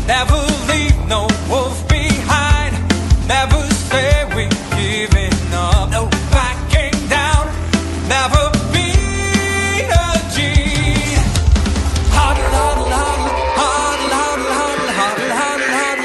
Never leave no wolf behind. Never say we're giving up. No backing down. Never be a G. Hodl, hodl, hodl, hodl, hodl, hodl, hodl,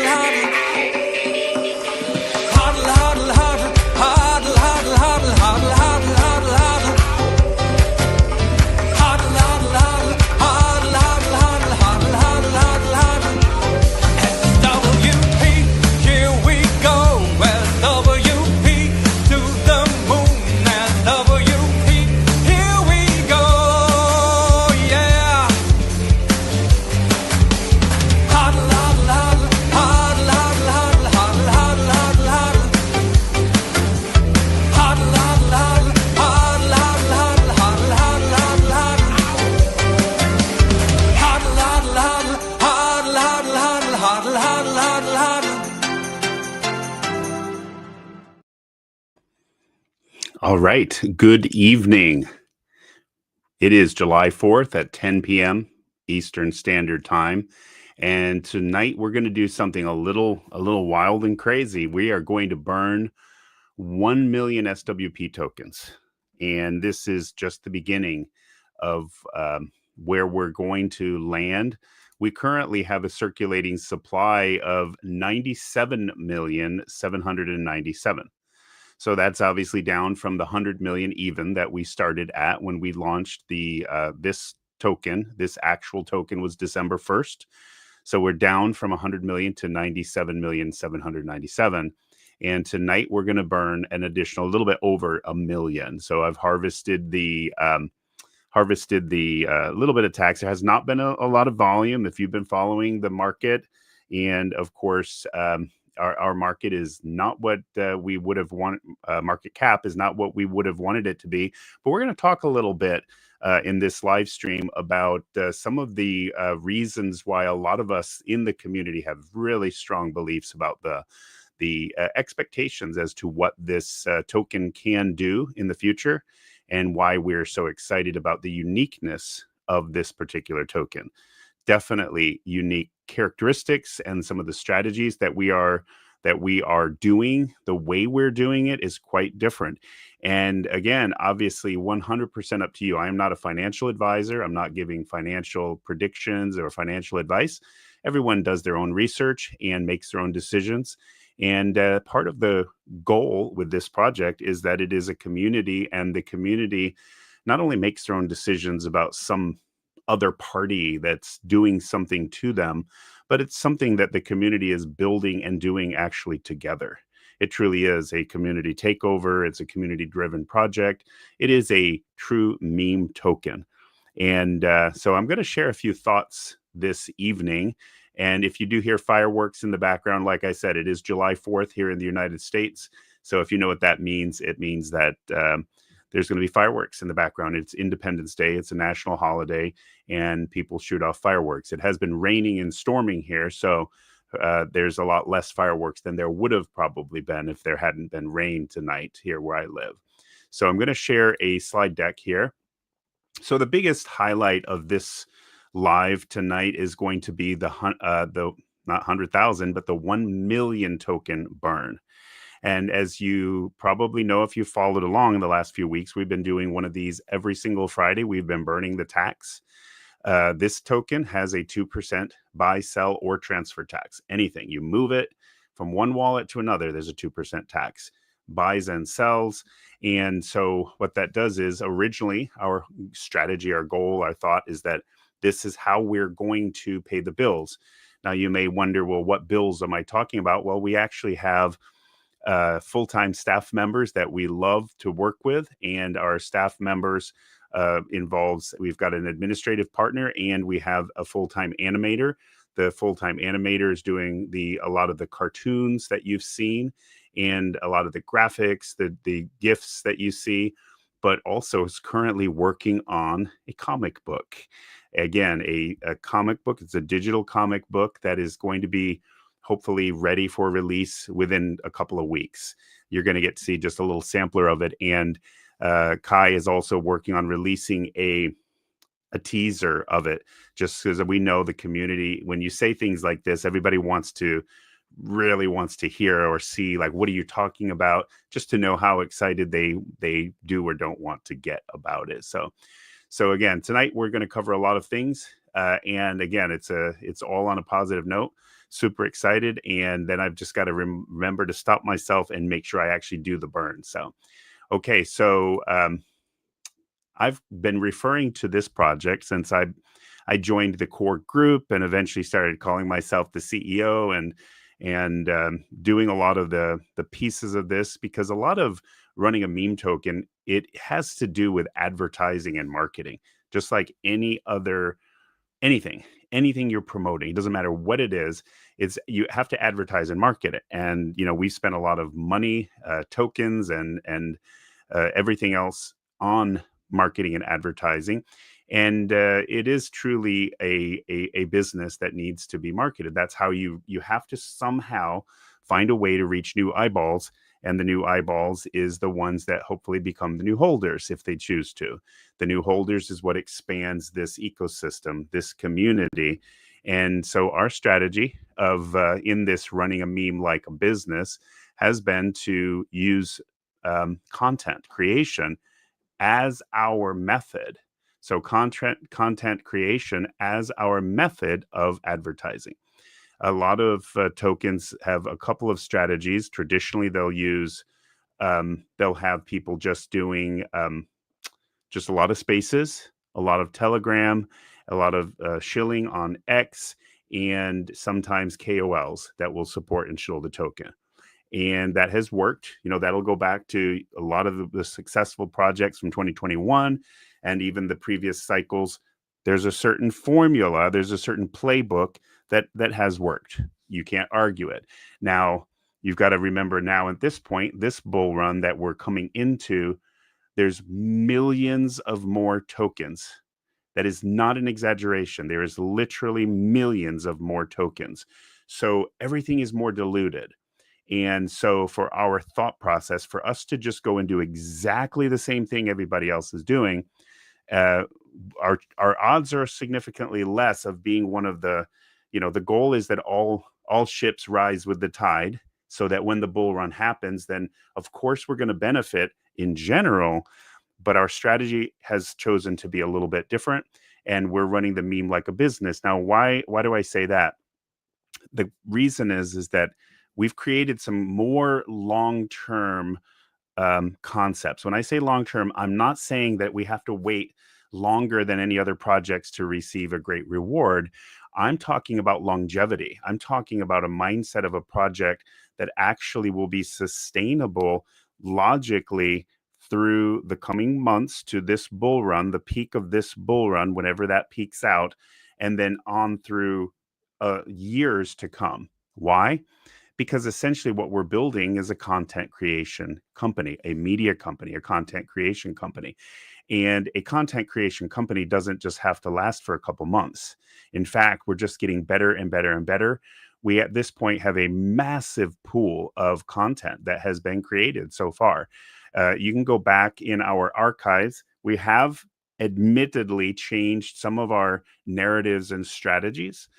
hodl, hodl, hodl, hodl, hodl, hodl, hodl, hodl, hodl, hodl, hodl, hodl, hodl. All right. Good evening. It is July 4th at 10 p.m. Eastern Standard Time. And tonight we're going to do something a little wild and crazy. We are going to burn 1 million SWP tokens. And this is just the beginning of where we're going to land. We currently have a circulating supply of 97,797,000. So that's obviously down from the 100 million even that we started at when we launched the this token. This actual token was December 1st. So we're down from 100 million to 97,797,000. And tonight we're going to burn an additional little bit over 1 million. So I've harvested the little bit of tax. There has not been a lot of volume if you've been following the market. And of course, our market is not what we would have wanted. Market cap is not what we would have wanted it to be. But we're going to talk a little bit in this live stream about some of the reasons why a lot of us in the community have really strong beliefs about the expectations as to what this token can do in the future, and why we're so excited about the uniqueness of this particular token. Definitely unique characteristics, and some of the strategies that we are doing, the way we're doing it is quite different. And again, obviously 100% up to you. I am not a financial advisor. I'm not giving financial predictions or financial advice. Everyone does their own research and makes their own decisions. And part of the goal with this project is that it is a community, and the community not only makes their own decisions about some other party that's doing something to them, but it's something that the community is building and doing actually together. It truly is a community takeover. It's a community-driven project. It is a true meme token. And so I'm going to share a few thoughts this evening. And if you do hear fireworks in the background, like I said, it is July 4th here in the United States. So if you know what that means, it means that there's going to be fireworks in the background. It's Independence Day. It's a national holiday, and people shoot off fireworks. It has been raining and storming here, so there's a lot less fireworks than there would have probably been if there hadn't been rain tonight here where I live. So I'm going to share a slide deck here. So the biggest highlight of this live tonight is going to be the not 100,000, but the 1 million token burn. And as you probably know, if you followed along in the last few weeks, we've been doing one of these every single Friday. We've been burning the tax. This token has a 2% buy, sell, or transfer tax. Anything. You move it from one wallet to another, there's a 2% tax. Buys and sells. And so what that does is, originally, our strategy, our goal, our thought is that this is how we're going to pay the bills. Now, you may wonder, well, what bills am I talking about? Well, we actually have full-time staff members that we love to work with, and our staff members we've got an administrative partner, and we have a full-time animator. The full-time animator is doing a lot of the cartoons that you've seen, and a lot of the graphics, the GIFs that you see, but also is currently working on a comic book. Again, a comic book. It's a digital comic book that is going to be hopefully ready for release within a couple of weeks. You're going to get to see just a little sampler of it. And Kai is also working on releasing a a teaser of it, just because we know the community. When you say things like this, everybody really wants to hear or see, like, what are you talking about, just to know how excited they do or don't want to get about it. So again, tonight we're going to cover a lot of things, and again, it's all on a positive note. Super excited, and then I've just got to remember to stop myself and make sure I actually do the burn. So okay, so I've been referring to this project since I joined the core group and eventually started calling myself the CEO, and doing a lot of the pieces of this, because a lot of running a meme token, it has to do with advertising and marketing, just like anything anything you're promoting. It doesn't matter what it is. It's you have to advertise and market it. And we spent a lot of money, tokens, and everything else on marketing and advertising. And it is truly a business that needs to be marketed. That's how you have to somehow find a way to reach new eyeballs. And the new eyeballs is the ones that hopefully become the new holders if they choose to. The new holders is what expands this ecosystem, this community. And so our strategy of in this running a meme like a business has been to use content creation as our method. So content creation as our method of advertising. A lot of tokens have a couple of strategies. Traditionally, they'll have people just doing just a lot of spaces, a lot of Telegram, a lot of shilling on X, and sometimes KOLs that will support and shill the token. And that has worked. That'll go back to a lot of the successful projects from 2021 and even the previous cycles. There's a certain formula, there's a certain playbook that has worked. You can't argue it. Now, you've got to remember now at this point, this bull run that we're coming into, there's millions of more tokens. That is not an exaggeration. There is literally millions of more tokens. So everything is more diluted. And so for our thought process, for us to just go and do exactly the same thing everybody else is doing, uh, our odds are significantly less of being one of the goal is that all ships rise with the tide, so that when the bull run happens, then of course we're going to benefit in general, but our strategy has chosen to be a little bit different, and we're running the meme like a business. Now, why do I say that? The reason is that we've created some more long-term concepts. When I say long-term, I'm not saying that we have to wait longer than any other projects to receive a great reward. I'm talking about longevity. I'm talking about a mindset of a project that actually will be sustainable logically through the coming months to this bull run, the peak of this bull run, whenever that peaks out, and then on through years to come. Why? Because essentially what we're building is a content creation company, a media company, a content creation company. And a content creation company doesn't just have to last for a couple months. In fact, we're just getting better and better and better. We at this point have a massive pool of content that has been created so far. You can go back in our archives. We have admittedly changed some of our narratives and strategies.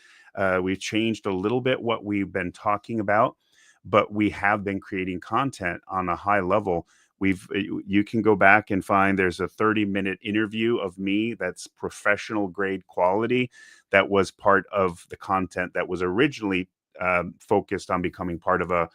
We've changed a little bit what we've been talking about, but we have been creating content on a high level. You can go back and find there's a 30-minute interview of me that's professional grade quality that was part of the content that was originally focused on becoming part of a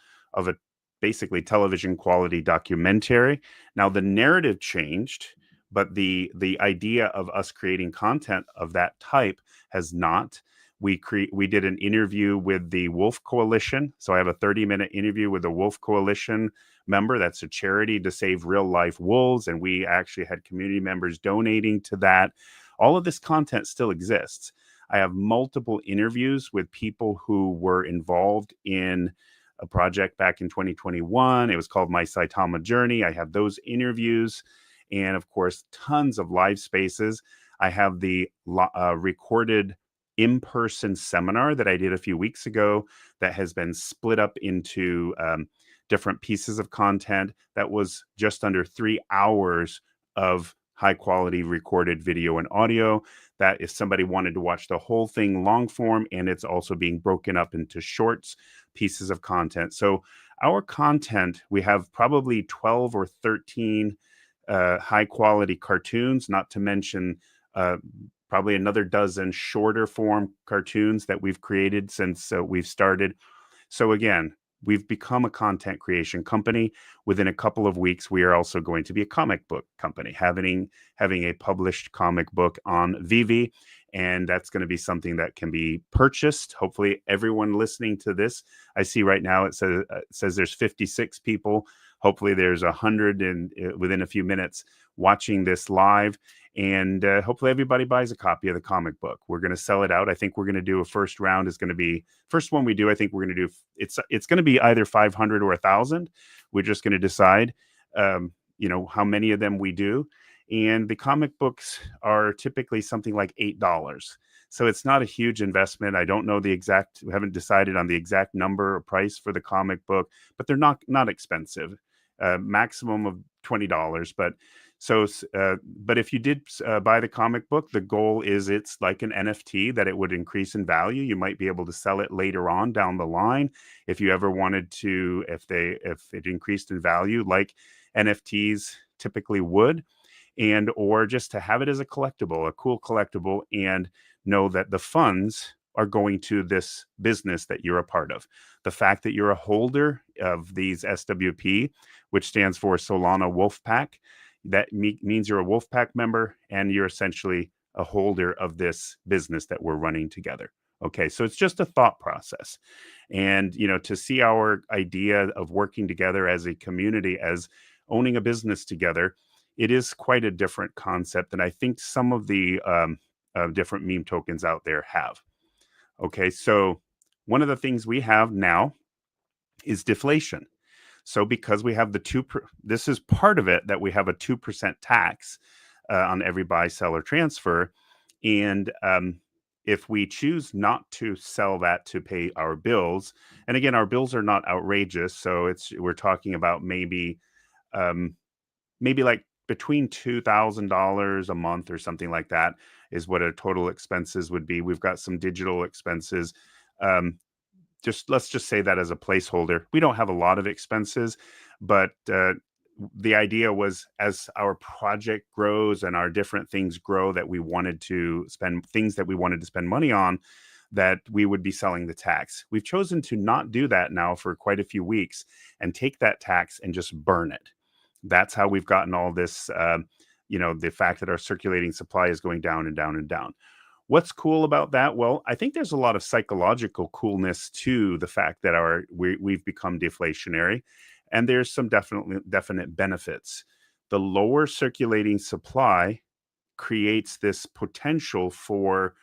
basically television quality documentary. Now the narrative changed, but the idea of us creating content of that type has not. We did an interview with the Wolf Coalition. So I have a 30-minute interview with the Wolf Coalition member. That's a charity to save real life wolves. And we actually had community members donating to that. All of this content still exists. I have multiple interviews with people who were involved in a project back in 2021. It was called My Saitama Journey. I have those interviews. And of course, tons of live spaces. I have the recorded in-person seminar that I did a few weeks ago that has been split up into different pieces of content. That was just under 3 hours of high quality recorded video and audio. That if somebody wanted to watch the whole thing long form, and it's also being broken up into shorts, pieces of content. So our content, we have probably 12 or 13 high quality cartoons, not to mention probably another dozen shorter form cartoons that we've created since we've started. So again, we've become a content creation company. Within a couple of weeks, we are also going to be a comic book company, having a published comic book on Vivi. And that's going to be something that can be purchased. Hopefully, everyone listening to this, I see right now it says there's 56 people. Hopefully, there's 100 within a few minutes watching this live. And hopefully everybody buys a copy of the comic book. We're going to sell it out. I think we're going to do a first round is going to be first one we do. I think we're going to do it's going to be either 500 or 1,000. We're just going to decide, how many of them we do. And the comic books are typically something like $8. So it's not a huge investment. I don't know we haven't decided on the exact number or price for the comic book, but they're not expensive. Maximum of $20. But if you did buy the comic book, the goal is it's like an NFT that it would increase in value. You might be able to sell it later on down the line if you ever wanted to, if it increased in value like NFTs typically would, and or just to have it as a collectible, a cool collectible, and know that the funds are going to this business that you're a part of. The fact that you're a holder of these SWP, which stands for Solana Wolfpack, that means you're a Wolfpack member and you're essentially a holder of this business that we're running together. Okay, so it's just a thought process. And, to see our idea of working together as a community, as owning a business together, it is quite a different concept than I think some of the different meme tokens out there have. Okay, so one of the things we have now is deflation. So because we have this is part of it, that we have a 2% tax on every buy, sell, or transfer. And if we choose not to sell that to pay our bills, and again, our bills are not outrageous. So we're talking about maybe like between $2,000 a month or something like that is what our total expenses would be. We've got some digital expenses. Let's just say that as a placeholder. We don't have a lot of expenses, but the idea was, as our project grows and our different things grow, that we wanted to spend money on, that we would be selling the tax. We've chosen to not do that now for quite a few weeks and take that tax and just burn it. That's how we've gotten all this, the fact that our circulating supply is going down and down and down. What's cool about that? Well, I think there's a lot of psychological coolness to the fact that we've become deflationary, and there's some definite benefits. The lower circulating supply creates this potential for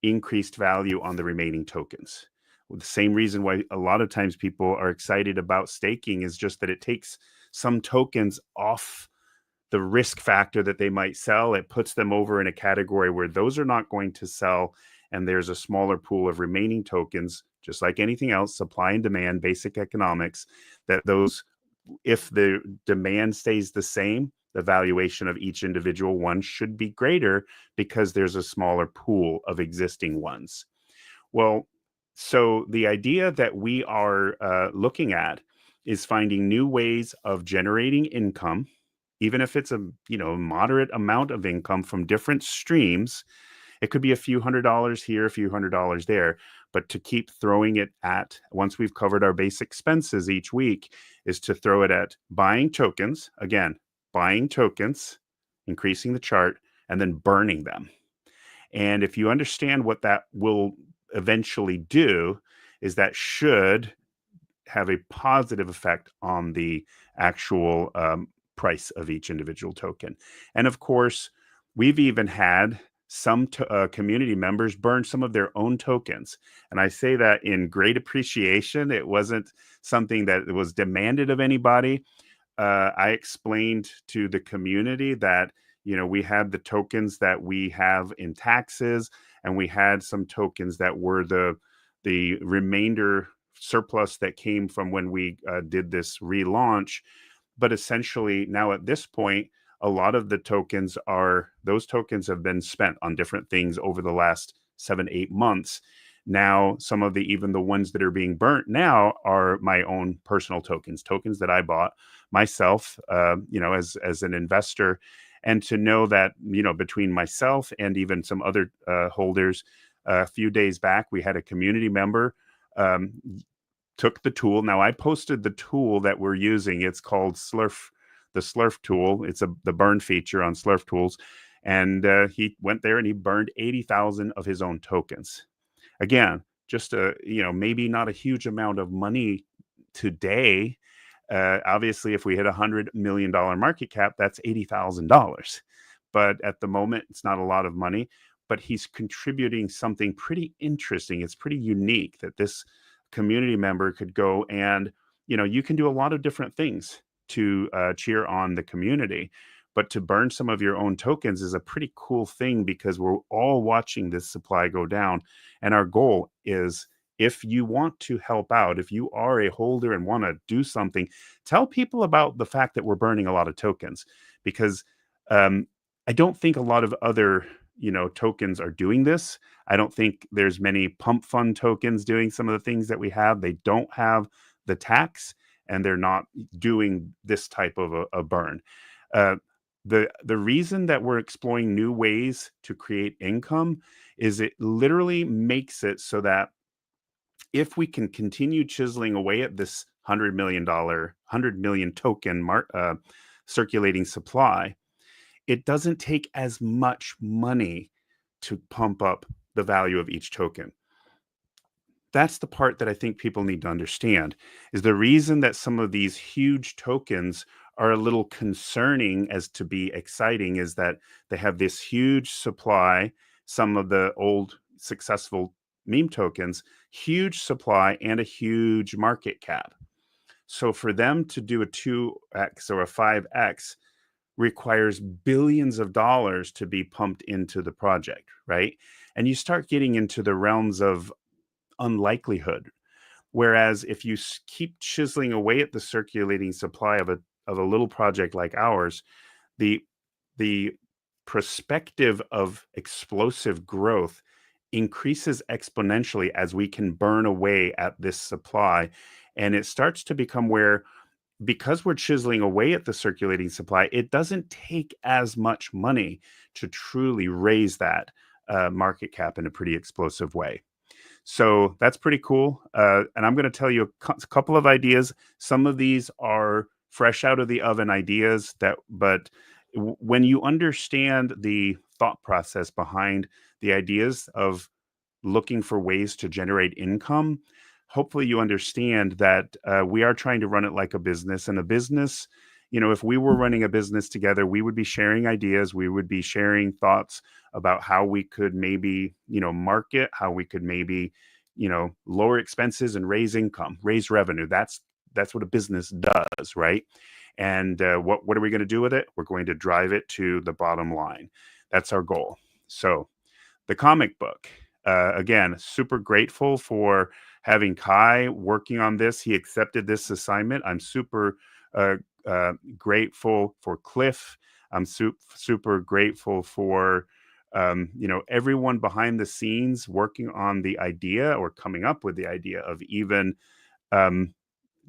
increased value on the remaining tokens. Well, the same reason why a lot of times people are excited about staking is just that it takes some tokens off the risk factor that they might sell. It puts them over in a category where those are not going to sell, and there's a smaller pool of remaining tokens, just like anything else, supply and demand, basic economics, that if the demand stays the same, the valuation of each individual one should be greater because there's a smaller pool of existing ones. Well, so the idea that we are looking at is finding new ways of generating income, even if it's a moderate amount of income from different streams. It could be a few $100s here, a few $100s there, but to keep throwing it at, once we've covered our base expenses each week, is to throw it at buying tokens, increasing the chart, and then burning them. And if you understand what that will eventually do, is that should have a positive effect on the actual price of each individual token. And of course, we've even had some community members burn some of their own tokens. And I say that in great appreciation. It wasn't something that was demanded of anybody. I explained to the community that, we had the tokens that we have in taxes, and we had some tokens that were the remainder surplus that came from when we did this relaunch. But essentially now at this point, a lot of the tokens are, those tokens have been spent on different things over the last 7, 8 months. Now, some of even the ones that are being burnt now are my own personal tokens that I bought myself, as an investor. And to know that, between myself and even some other holders, a few days back, we had a community member um, took the tool. Now, I posted the tool that we're using. It's called the Slurf tool. It's the burn feature on Slurf tools. And he went there and he burned 80,000 of his own tokens. Again, just maybe not a huge amount of money today. Obviously, if we hit $100 million market cap, that's $80,000. But at the moment, it's not a lot of money. But he's contributing something pretty interesting. It's pretty unique that this community member could go and, you can do a lot of different things to cheer on the community. But to burn some of your own tokens is a pretty cool thing because we're all watching this supply go down. And our goal is, if you want to help out, if you are a holder and want to do something, tell people about the fact that we're burning a lot of tokens, because I don't think a lot of other tokens are doing this. I don't think there's many pump fund tokens doing some of the things that we have. They don't have the tax, and they're not doing this type of a burn. The reason that we're exploring new ways to create income is it literally makes it so that if we can continue chiseling away at this $100 million token circulating supply, it doesn't take as much money to pump up the value of each token. That's the part that I think people need to understand, is the reason that some of these huge tokens are a little concerning as to be exciting is that they have this huge supply. Some of the old successful meme tokens, huge supply and a huge market cap. So for them to do a 2x or a 5x requires billions of dollars to be pumped into the project, right? And you start getting into the realms of unlikelihood. Whereas if you keep chiseling away at the circulating supply of a little project like ours, the perspective of explosive growth increases exponentially as we can burn away at this supply. And it starts to become where, because we're chiseling away at the circulating supply, it doesn't take as much money to truly raise that market cap in a pretty explosive way. So that's pretty cool. And I'm going to tell you a couple of ideas. Some of these are fresh out of the oven ideas but when you understand the thought process behind the ideas of looking for ways to generate income, hopefully you understand that we are trying to run it like a business. And a business, if we were running a business together, we would be sharing ideas. We would be sharing thoughts about how we could maybe, market, how we could maybe, lower expenses and raise income, raise revenue. That's what a business does, right? And what are we going to do with it? We're going to drive it to the bottom line. That's our goal. So the comic book, again, super grateful for having Kai working on this. He accepted this assignment. I'm super grateful for Cliff. I'm super grateful for everyone behind the scenes working on the idea or coming up with the idea of even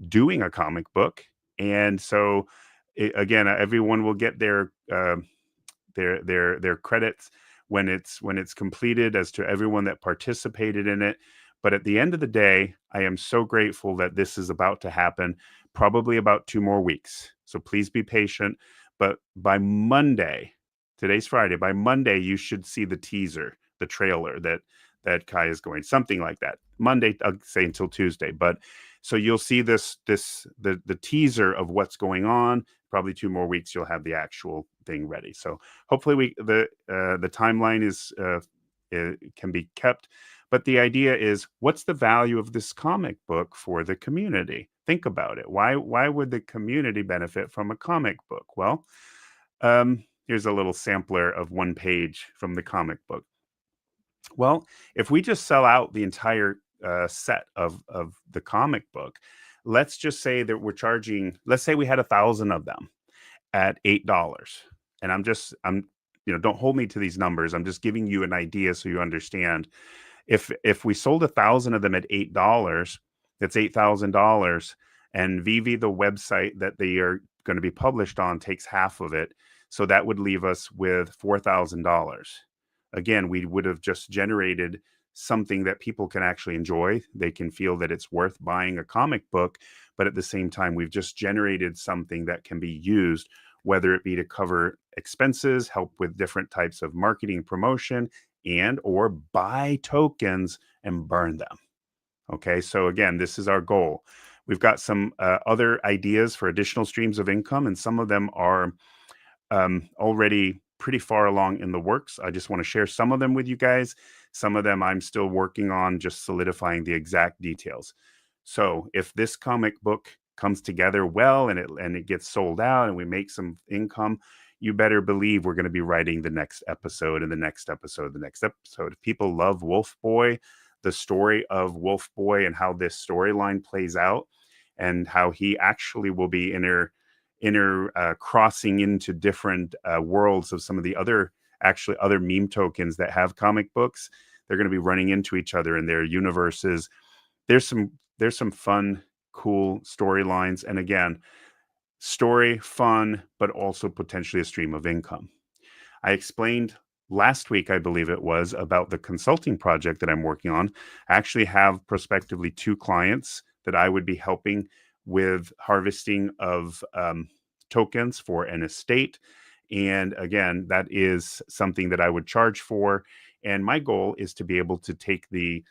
doing a comic book. And so again, everyone will get their credits when it's completed, as to everyone that participated in it. But at the end of the day, I am so grateful that this is about to happen, probably about 2 more weeks. So please be patient. But by Monday, today's Friday, by Monday, you should see the teaser, the trailer that Kai is going, something like that. Monday, I'll say until Tuesday. But so you'll see the teaser of what's going on. Probably 2 more weeks, you'll have the actual thing ready. So hopefully the timeline can be kept. But the idea is, what's the value of this comic book for the community? Think about it. Why would the community benefit from a comic book? Well, here's a little sampler of 1 page from the comic book. Well, if we just sell out the entire set of the comic book, let's just say that we're charging, let's say we had 1,000 of them at $8. and I'm don't hold me to these numbers. I'm just giving you an idea so you understand. If we sold 1,000 of them at $8, that's $8,000, and Vivi, the website that they are going to be published on, takes half of it. So that would leave us with $4,000. Again, we would have just generated something that people can actually enjoy. They can feel that it's worth buying a comic book, but at the same time, we've just generated something that can be used, whether it be to cover expenses, help with different types of marketing promotion, and or buy tokens and burn them. Okay, so again, this is our goal. We've got some other ideas for additional streams of income, and some of them are already pretty far along in the works. I just want to share some of them with you guys. Some of them I'm still working on, just solidifying the exact details. So if this comic book comes together well and it gets sold out and we make some income, you better believe we're going to be writing the next episode and the next episode, the next episode. If people love Wolf Boy, the story of Wolf Boy and how this storyline plays out and how he actually will be crossing into different worlds of some of the other meme tokens that have comic books. They're going to be running into each other in their universes. There's some fun, cool storylines, and again, story, fun, but also potentially a stream of income. I explained last week, I believe it was, about the consulting project that I'm working on. I actually have prospectively 2 clients that I would be helping with harvesting of tokens for an estate. And again, that is something that I would charge for. And my goal is to be able to take the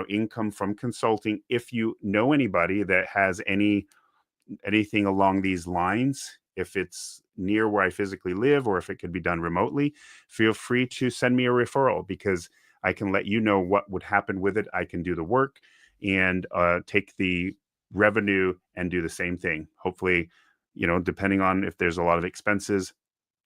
income from consulting. If you know anybody that has anything along these lines, if it's near where I physically live or if it could be done remotely, feel free to send me a referral, because I can let you know what would happen with it. I can do the work and take the revenue and do the same thing. Hopefully, depending on if there's a lot of expenses,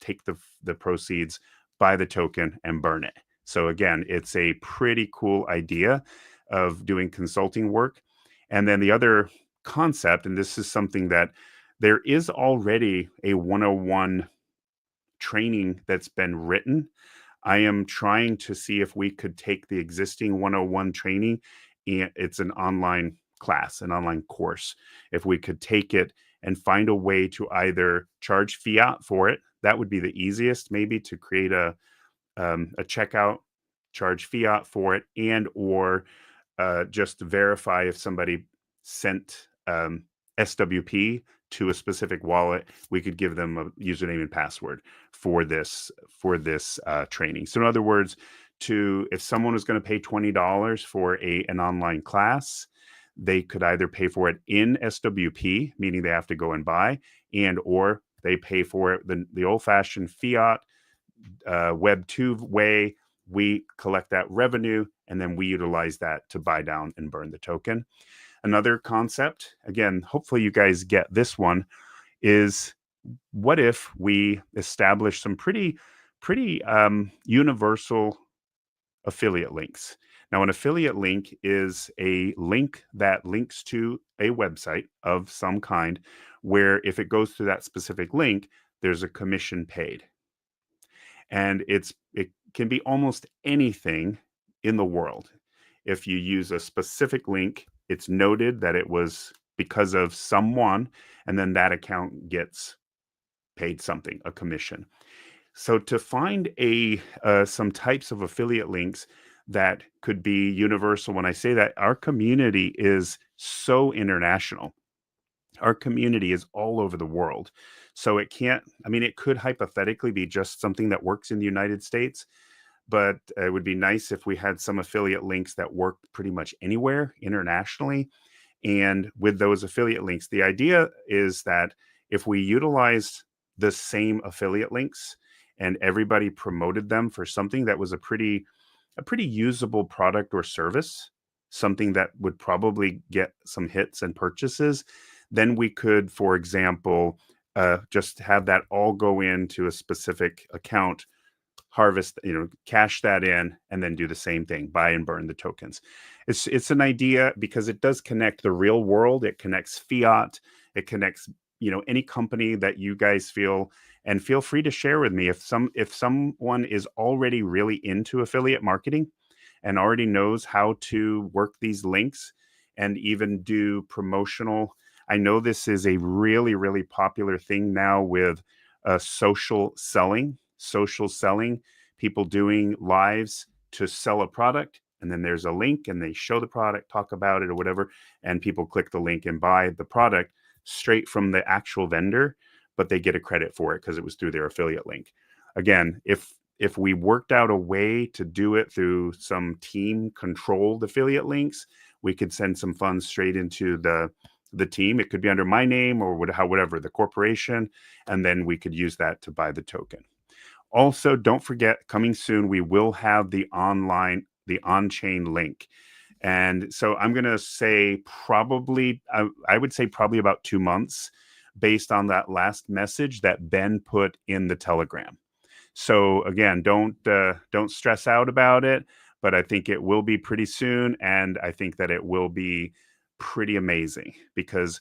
take the proceeds, buy the token, and burn it. So again, it's a pretty cool idea of doing consulting work. And then the other concept, and this is something that there is already a 101 training that's been written. I am trying to see if we could take the existing 101 training, and it's an online class, an online course. If we could take it and find a way to either charge fiat for it, that would be the easiest, maybe, to create a checkout, charge fiat for it, and or just verify if somebody sent SWP to a specific wallet, we could give them a username and password for this training. So in other words, if someone was going to pay $20 for an online class, they could either pay for it in SWP, meaning they have to go and buy, and or they pay for it the old-fashioned fiat Web 2 way. We collect that revenue and then we utilize that to buy down and burn the token. Another concept, again, hopefully you guys get this one, is what if we establish some pretty universal affiliate links. Now, an affiliate link is a link that links to a website of some kind, where if it goes to that specific link, there's a commission paid. And it can be almost anything in the world. If you use a specific link, it's noted that it was because of someone, and then that account gets paid something, a commission. So to find some types of affiliate links that could be universal, when I say that, our community is so international. Our community is all over the world. So it could hypothetically be just something that works in the United States, but it would be nice if we had some affiliate links that work pretty much anywhere internationally. And with those affiliate links, the idea is that if we utilized the same affiliate links and everybody promoted them for something that was a pretty usable product or service, something that would probably get some hits and purchases, then we could, for example, just have that all go into a specific account, harvest, cash that in, and then do the same thing, buy and burn the tokens. It's an idea because it does connect the real world. It connects fiat. It connects any company that you guys feel, and feel free to share with me if someone is already really into affiliate marketing and already knows how to work these links and even do promotional. I know this is a really, really popular thing now with social selling, people doing lives to sell a product. And then there's a link and they show the product, talk about it or whatever. And people click the link and buy the product straight from the actual vendor, but they get a credit for it because it was through their affiliate link. Again, if we worked out a way to do it through some team controlled affiliate links, we could send some funds straight into the team. It could be under my name or whatever, the corporation, and then we could use that to buy the token. Also, don't forget, coming soon, we will have the on-chain link. And so I'm going to say probably, I would say probably about 2 months based on that last message that Ben put in the Telegram. So again, don't stress out about it, but I think it will be pretty soon. And I think that it will be pretty amazing because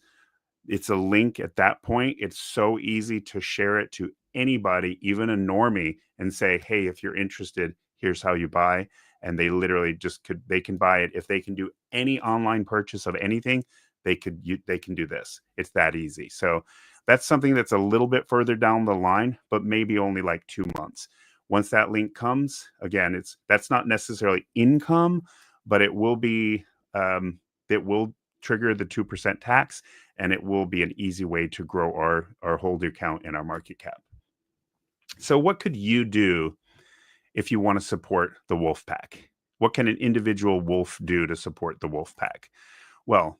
it's a link at that point. It's so easy to share it to anybody, even a normie, and say, hey, if you're interested, here's how you buy. And they literally they can buy it. If they can do any online purchase of anything, they can do this. It's that easy. So that's something that's a little bit further down the line, but maybe only like 2 months. Once that link comes, again, that's not necessarily income, but it will be, it will trigger the 2% tax, and it will be an easy way to grow our holder count and our market cap. So what could you do if you want to support the wolf pack? What can an individual wolf do to support the wolf pack? Well,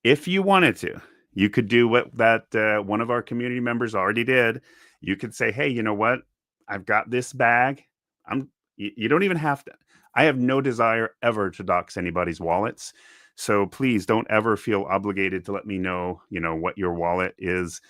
if you wanted to, you could do what that one of our community members already did. You could say, hey, you know what? I've got this bag. You don't even have to. I have no desire ever to dox anybody's wallets. So please don't ever feel obligated to let me know, what your wallet is.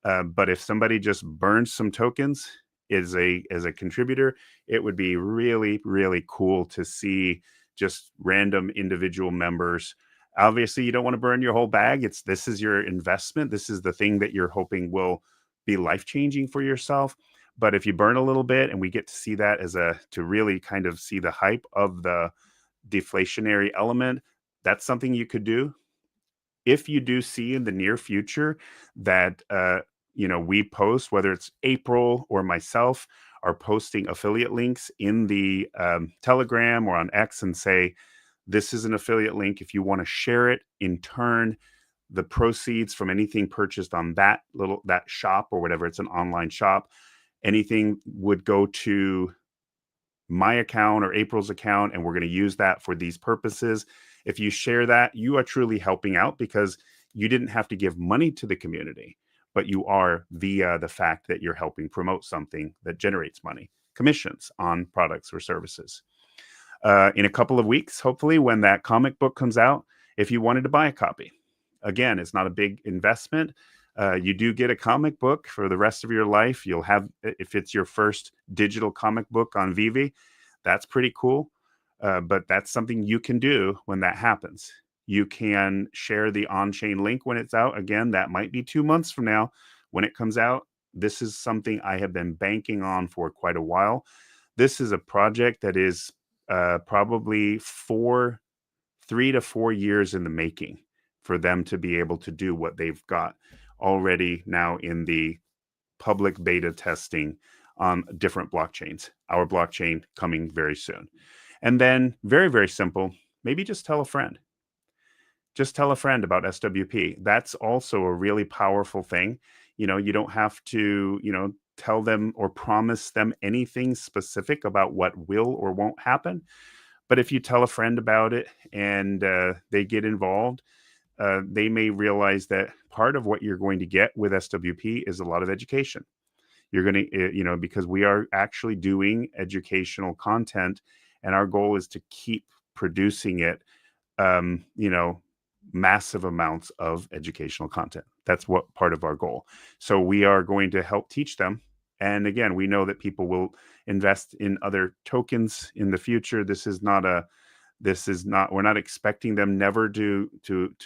But if somebody just burns some tokens as a contributor, it would be really, really cool to see just random individual members. Obviously, you don't want to burn your whole bag. This is your investment. This is the thing that you're hoping will be life-changing for yourself. But if you burn a little bit, and we get to see that to really kind of see the hype of the deflationary element, that's something you could do. If you do see in the near future that we post, whether it's April or myself are posting affiliate links in the Telegram or on X and say, this is an affiliate link. If you want to share it, in turn, the proceeds from anything purchased on that shop or whatever, it's an online shop, anything would go to my account or April's account, and we're going to use that for these purposes. If you share that, you are truly helping out because you didn't have to give money to the community, but you are via the fact that you're helping promote something that generates money, commissions on products or services. In a couple of weeks, hopefully, when that comic book comes out, if you wanted to buy a copy, again, it's not a big investment. You do get a comic book for the rest of your life. You'll have, if it's your first digital comic book on Vivi, that's pretty cool. But that's something you can do when that happens. You can share the on-chain link when it's out. Again, that might be 2 months from now when it comes out. This is something I have been banking on for quite a while. This is a project that is probably 3 to 4 years in the making for them to be able to do what they've got already now in the public beta testing on different blockchains. Our blockchain coming very soon. And then very, very simple, maybe just tell a friend. Just tell a friend about SWP. That's also a really powerful thing. You don't have to, tell them or promise them anything specific about what will or won't happen. But if you tell a friend about it and they get involved, they may realize that part of what you're going to get with SWP is a lot of education. You're going to, because we are actually doing educational content, and our goal is to keep producing it, massive amounts of educational content. That's what part of our goal. So we are going to help teach them. And again, we know that people will invest in other tokens in the future. We're not expecting them never to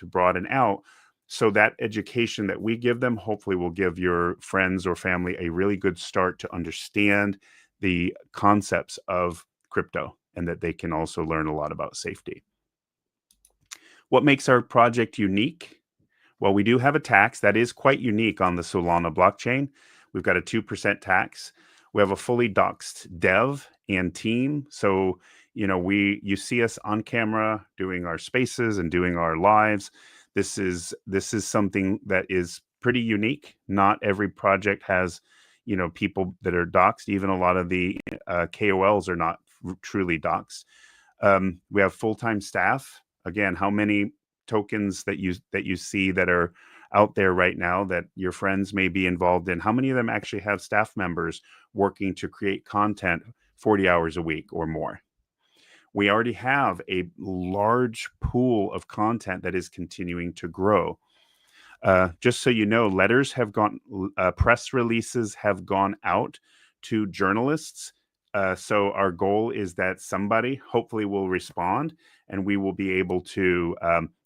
broaden out, So that education that we give them hopefully will give your friends or family a really good start to understand the concepts of crypto, and that they can also learn a lot about safety. What makes our project unique? Well, we do have a tax that is quite unique on the Solana blockchain. We've got a 2% tax. We have a fully doxed dev and team. So, you see us on camera doing our spaces and doing our lives. This is something that is pretty unique. Not every project has, people that are doxed. Even a lot of the KOLs are not truly doxed. We have full-time staff. Again, how many tokens that you see that are out there right now that your friends may be involved in? How many of them actually have staff members working to create content 40 hours a week or more? We already have a large pool of content that is continuing to grow. Just so you know, press releases have gone out to journalists. So our goal is that somebody hopefully will respond, and we will be able to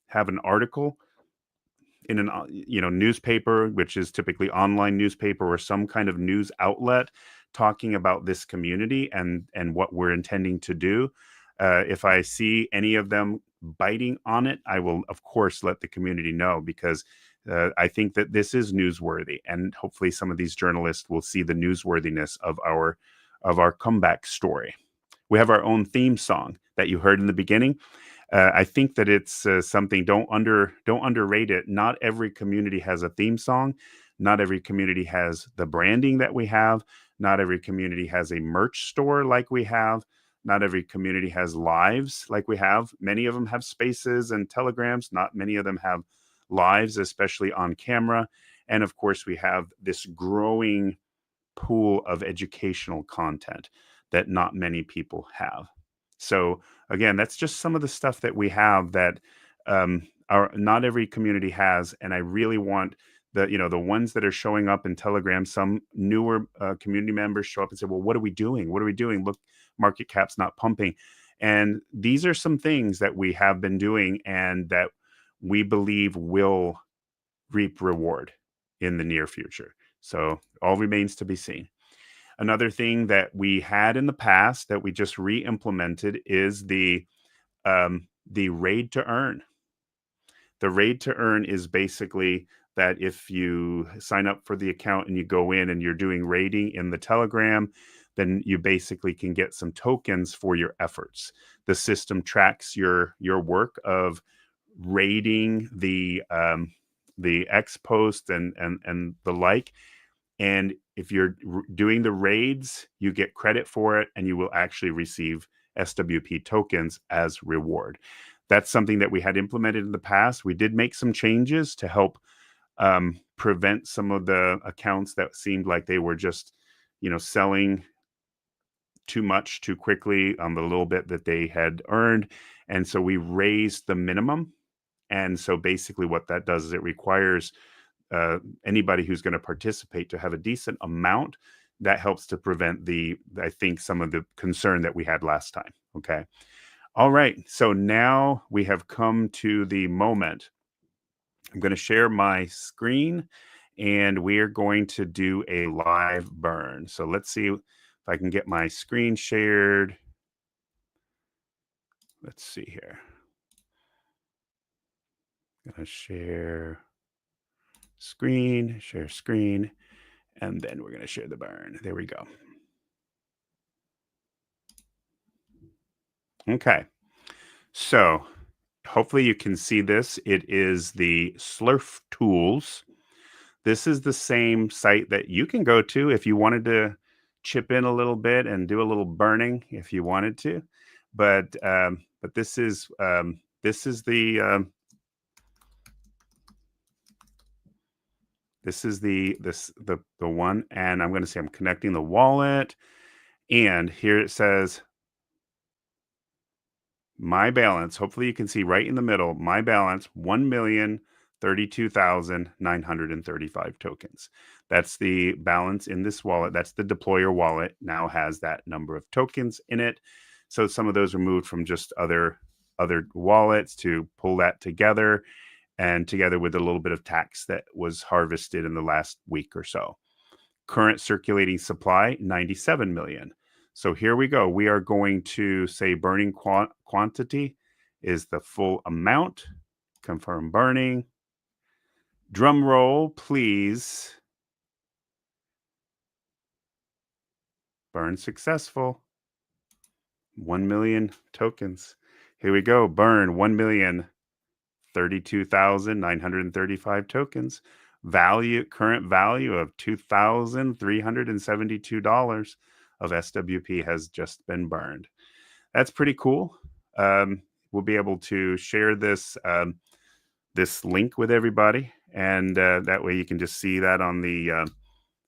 have an article in an newspaper, which is typically online newspaper or some kind of news outlet, talking about this community and what we're intending to do. If I see any of them biting on it, I will of course let the community know, because I think that this is newsworthy, and hopefully some of these journalists will see the newsworthiness of our comeback story. We have our own theme song that you heard in the beginning. I think that it's something, don't underrate it. Not every community has a theme song. Not every community has the branding that we have. Not every community has a merch store like we have. Not every community has lives like we have. Many of them have spaces and telegrams. Not many of them have lives, especially on camera. And of course, we have this growing pool of educational content that not many people have. So again, that's just some of the stuff that we have that not every community has. And I really want the ones that are showing up in Telegram. Some newer community members show up and say, well, what are we doing? What are we doing? Look, market cap's not pumping. And these are some things that we have been doing and that we believe will reap reward in the near future. So all remains to be seen. Another thing that we had in the past that we just re-implemented is the raid to earn. The raid to earn is basically that if you sign up for the account and you go in and you're doing raiding in the Telegram, then you basically can get some tokens for your efforts. The system tracks your work of raiding the X post and the like. And if you're doing the raids, you get credit for it, and you will actually receive SWP tokens as reward. That's something that we had implemented in the past. We did make some changes to help prevent some of the accounts that seemed like they were just, selling too much too quickly on the little bit that they had earned. And so we raised the minimum. And so basically what that does is it requires anybody who's going to participate to have a decent amount. That helps to prevent I think, some of the concern that we had last time. Okay. All right. So now we have come to the moment. I'm going to share my screen and we are going to do a live burn. So let's see if I can get my screen shared. Let's see here. I'm going to share screen, and then we're going to share the burn. There we go. Okay. So hopefully you can see this. It is the Slurf Tools. This is the same site that you can go to if you wanted to chip in a little bit and do a little burning if you wanted to. But this is the one, and I'm going to say I'm connecting the wallet, and here it says my balance. Hopefully you can see right in the middle, my balance, 1,032,935 tokens. That's the balance in this wallet. That's the deployer wallet now has that number of tokens in it. So some of those are moved from just other wallets to pull that together. and together with a little bit of tax that was harvested in the last week or so. Current circulating supply, 97 million. So here we go. We are going to say burning quantity is the full amount. Confirm burning. Drum roll, please. Burn successful. 1 million tokens. Here we go. Burn 1,032,935 tokens. Current value of $2,372 of SWP has just been burned. That's pretty cool. We'll be able to share this this link with everybody, and that way you can just see that on the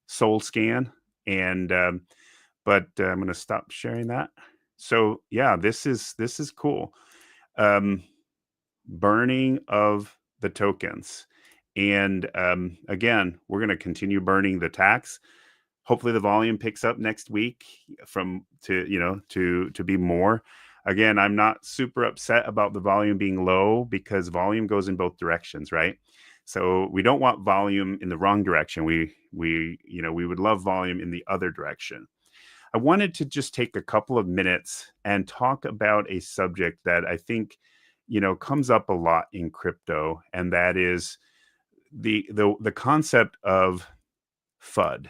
Soul Scan. And but I'm going to stop sharing that. So yeah, this is cool. Burning of the tokens, and again, we're going to continue burning the tax. Hopefully, the volume picks up next week to be more. Again, I'm not super upset about the volume being low because volume goes in both directions, right? So we don't want volume in the wrong direction. We would love volume in the other direction. I wanted to just take a couple of minutes and talk about a subject that I think, comes up a lot in crypto, and that is the concept of FUD.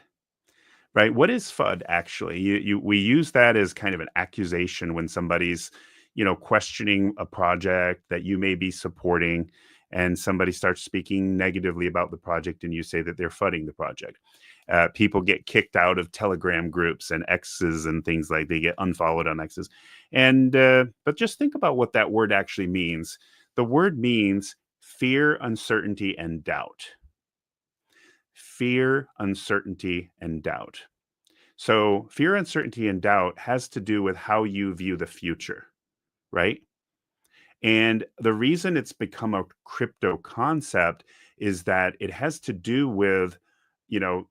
Right? What is FUD actually? We use that as kind of an accusation when somebody's, questioning a project that you may be supporting, and somebody starts speaking negatively about the project, and you say that they're FUDing the project. People get kicked out of Telegram groups and X's and things like they get unfollowed on X's. And but just think about what that word actually means. The word means fear, uncertainty, and doubt. Fear, uncertainty, and doubt. So fear, uncertainty, and doubt has to do with how you view the future, right? And the reason it's become a crypto concept is that it has to do with,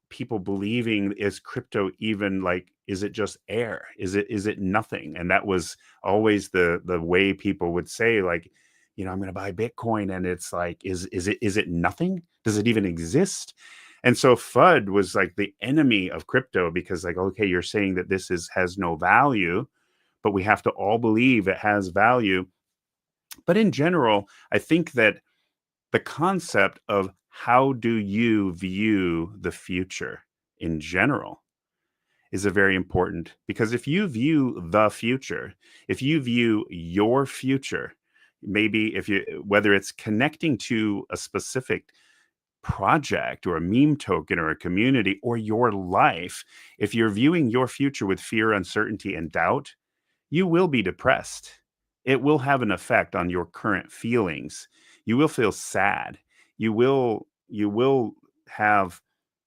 people believing, is crypto even like, is it just air? Is it nothing? And that was always the way people would say, like, I'm going to buy Bitcoin, and it's like, is it nothing? Does it even exist? And so FUD was like the enemy of crypto because, like, okay, you're saying that this has no value, but we have to all believe it has value. But in general, I think that the concept of how do you view the future in general is a very important, because if you view the future, if you view your future, maybe whether it's connecting to a specific project or a meme token or a community or your life, if you're viewing your future with fear, uncertainty, and doubt, you will be depressed. It will have an effect on your current feelings. You will feel sad. You will have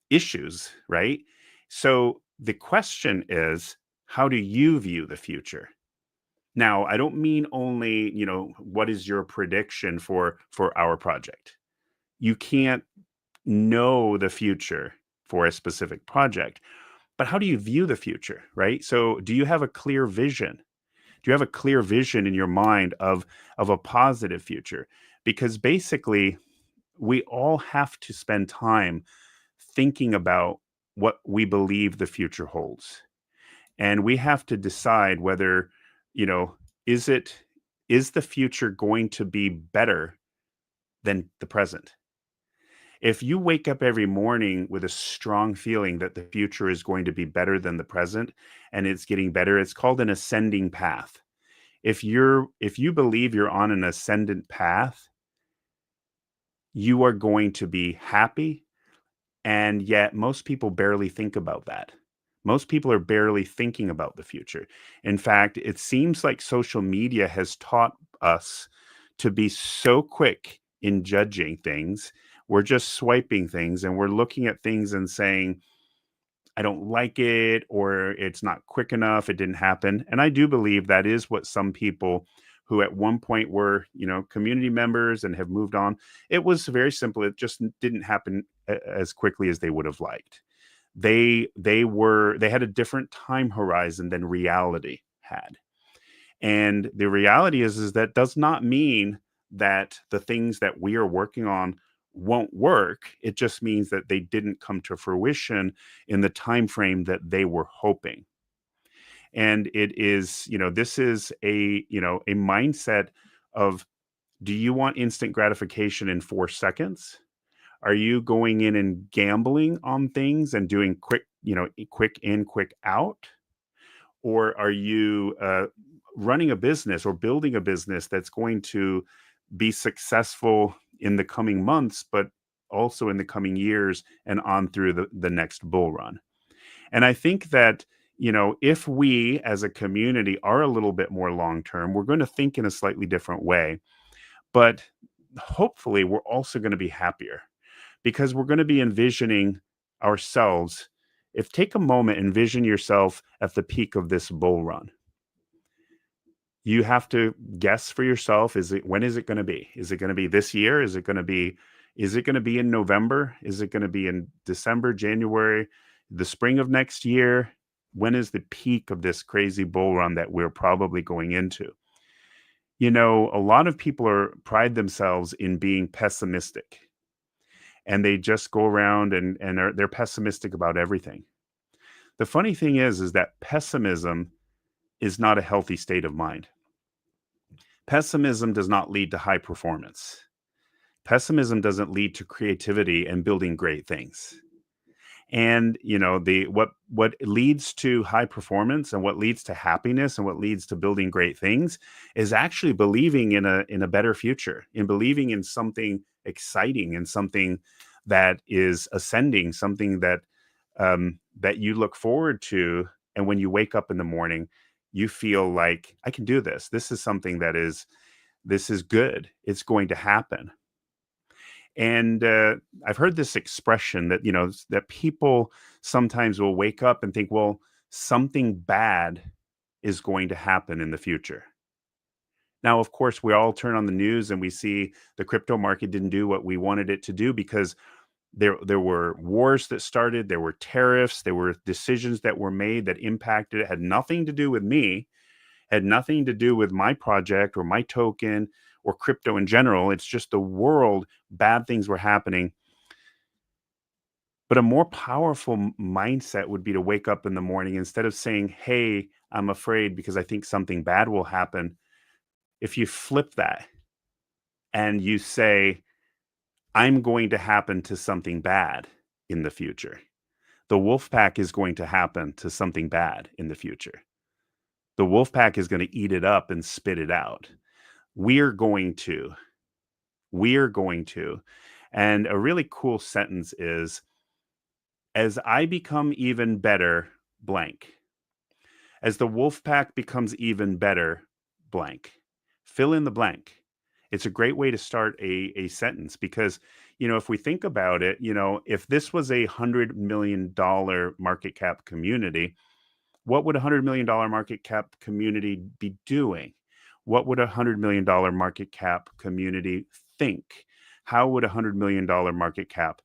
issues, right? So the question is, how do you view the future? Now, I don't mean only, what is your prediction for our project? You can't know the future for a specific project, but how do you view the future, right? So do you have a clear vision? Do you have a clear vision in your mind of a positive future? Because basically, we all have to spend time thinking about what we believe the future holds. And we have to decide whether, is the future going to be better than the present? If you wake up every morning with a strong feeling that the future is going to be better than the present and it's getting better, it's called an ascending path. If you believe you're on an ascendant path, you are going to be happy. And yet most people barely think about that. Most people are barely thinking about the future. In fact, it seems like social media has taught us to be so quick in judging things. We're just swiping things and we're looking at things and saying, I don't like it, or it's not quick enough, it didn't happen. And I do believe that is what some people who at one point were, community members and have moved on, it was very simple. It just didn't happen as quickly as they would have liked. They had a different time horizon than reality had. And the reality is that does not mean that the things that we are working on won't work. It just means that they didn't come to fruition in the time frame that they were hoping. And it is, this is a mindset of, do you want instant gratification in 4 seconds? Are you going in and gambling on things and doing quick in, quick out? Or are you running a business or building a business that's going to be successful in the coming months, but also in the coming years and on through the next bull run? And I think that, if we as a community are a little bit more long term, we're going to think in a slightly different way. But hopefully, we're also going to be happier because we're going to be envisioning ourselves. If take a moment, envision yourself at the peak of this bull run. You have to guess for yourself, when is it going to be? Is it going to be this year? Is it going to be in November? Is it going to be in December, January, the spring of next year? When is the peak of this crazy bull run that we're probably going into? A lot of people pride themselves in being pessimistic, and they just go around and they're pessimistic about everything. The funny thing is that pessimism is not a healthy state of mind. Pessimism does not lead to high performance. Pessimism doesn't lead to creativity and building great things. And what leads to high performance and what leads to happiness and what leads to building great things is actually believing in a better future, in believing in something exciting and something that is ascending, something that that you look forward to. And when you wake up in the morning, you feel like, I can do this. This is something this is good. It's going to happen. And I've heard this expression that, that people sometimes will wake up and think, well, something bad is going to happen in the future. Now, of course, we all turn on the news and we see the crypto market didn't do what we wanted it to do because there were wars that started, there were tariffs, there were decisions that were made that impacted it, had nothing to do with me, had nothing to do with my project or my token or crypto in general. It's just the world, bad things were happening. But a more powerful mindset would be to wake up in the morning, instead of saying, hey, I'm afraid because I think something bad will happen. If you flip that and you say, I'm going to happen to something bad in the future. The wolf pack is going to happen to something bad in the future. The wolf pack is going to eat it up and spit it out. We're going to. And a really cool sentence is, as I become even better, blank. As the wolf pack becomes even better, blank. Fill in the blank. It's a great way to start a sentence because, if we think about it, if this was a $100 million market cap community, what would a $100 million market cap community be doing? What would a $100 million market cap community think? How would a $100 million market cap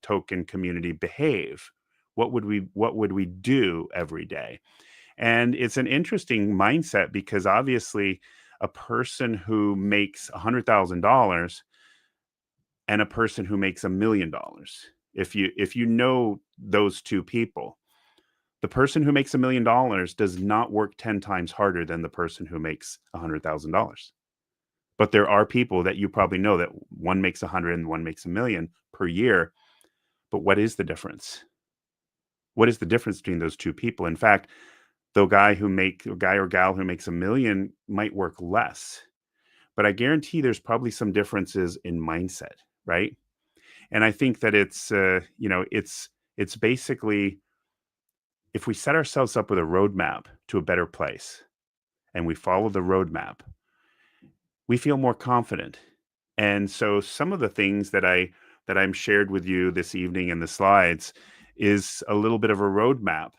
token community behave? What would we do every day? And it's an interesting mindset because obviously a person who makes $100,000 and a person who makes $1 million, if you know those two people, the person who makes $1 million does not work 10 times harder than the person who makes $100,000. But there are people that you probably know that one makes 100 and one makes $1 million per year. But what is the difference? What is the difference between those two people? In fact, the guy or gal who makes $1 million might work less, but I guarantee there's probably some differences in mindset, right? And I think that it's basically, if we set ourselves up with a roadmap to a better place and we follow the roadmap, we feel more confident. And so some of the things that I'm shared with you this evening in the slides is a little bit of a roadmap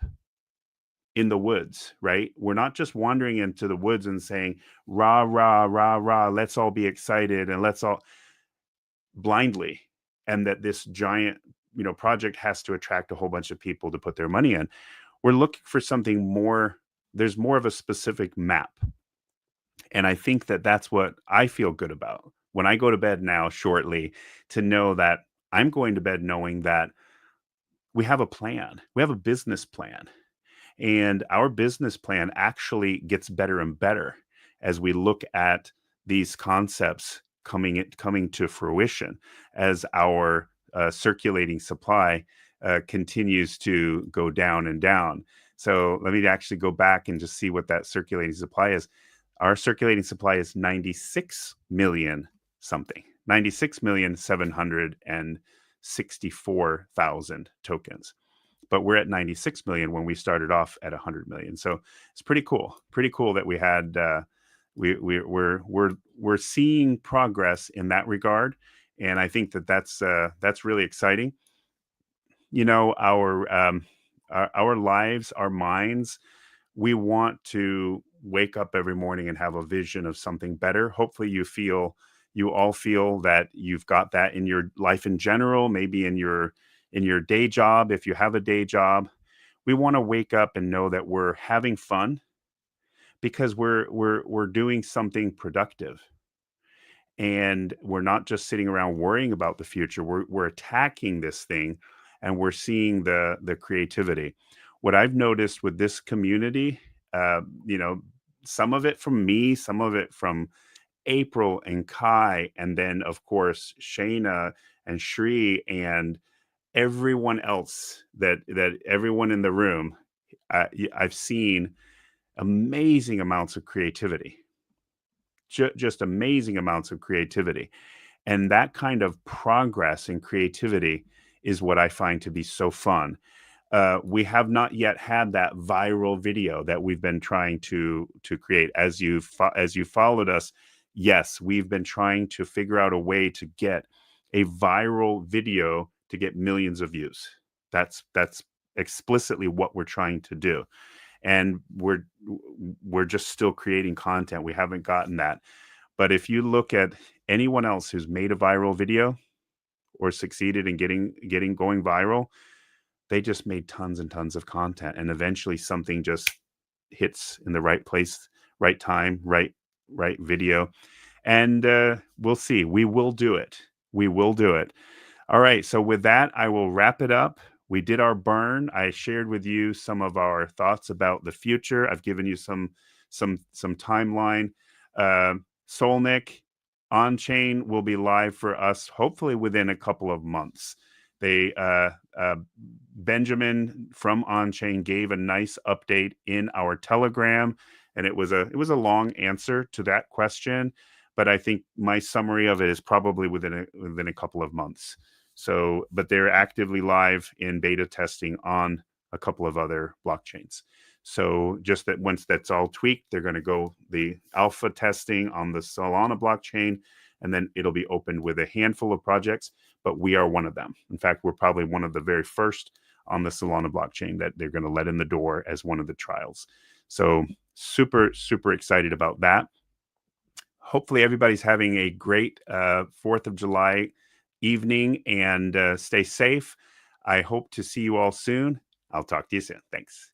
in the woods, right? We're not just wandering into the woods and saying, rah, rah, rah, rah, let's all be excited and let's all blindly. And that this giant, project has to attract a whole bunch of people to put their money in. We're looking for something more. There's more of a specific map. And I think that that's what I feel good about when I go to bed now shortly, to know that I'm going to bed knowing that we have a plan, we have a business plan, and our business plan actually gets better and better as we look at these concepts coming to fruition, as our circulating supply continues to go down and down. So let me actually go back and just see what that circulating supply is. Our circulating supply is 96 million something, 96,764,000 tokens, but we're at 96 million when we started off at 100 million. So it's pretty cool. Pretty cool that we had we're seeing progress in that regard, and I think that that's really exciting. You know, our lives, our minds, we want to wake up every morning and have a vision of something better. Hopefully you all feel that you've got that in your life in general, maybe in your day job if you have a day job. We want to wake up and know that we're having fun because we're doing something productive, and we're not just sitting around worrying about the future. We're attacking this thing, and we're seeing the creativity. What I've noticed with this community, you know, some of it from me, some of it from April and Kai, and then of course Shayna and Shri and everyone else, that everyone in the room, I've seen amazing amounts of creativity, just amazing amounts of creativity. And that kind of progress and creativity is what I find to be so fun. We have not yet had that viral video that we've been trying to create. As you followed us, yes, we've been trying to figure out a way to get a viral video to get millions of views. That's explicitly what we're trying to do, and we're just still creating content. We haven't gotten that. But if you look at anyone else who's made a viral video or succeeded in getting going viral, they just made tons and tons of content, and eventually something just hits in the right place, right time, right video, and we'll see. We will do it. We will do it. All right. So with that, I will wrap it up. We did our burn. I shared with you some of our thoughts about the future. I've given you some timeline. Solnick on chain will be live for us hopefully within a couple of months. They Benjamin from on-chain gave a nice update in our Telegram, and it was a long answer to that question, but I think my summary of it is probably within a couple of months. So, but they're actively live in beta testing on a couple of other blockchains. So just that once that's all tweaked, they're going to go the alpha testing on the Solana blockchain, and then it'll be opened with a handful of projects, but we are one of them. In fact, we're probably one of the very first on the Solana blockchain that they're going to let in the door as one of the trials. So super, super excited about that. Hopefully everybody's having a great 4th of July evening, and stay safe. I hope to see you all soon. I'll talk to you soon. Thanks.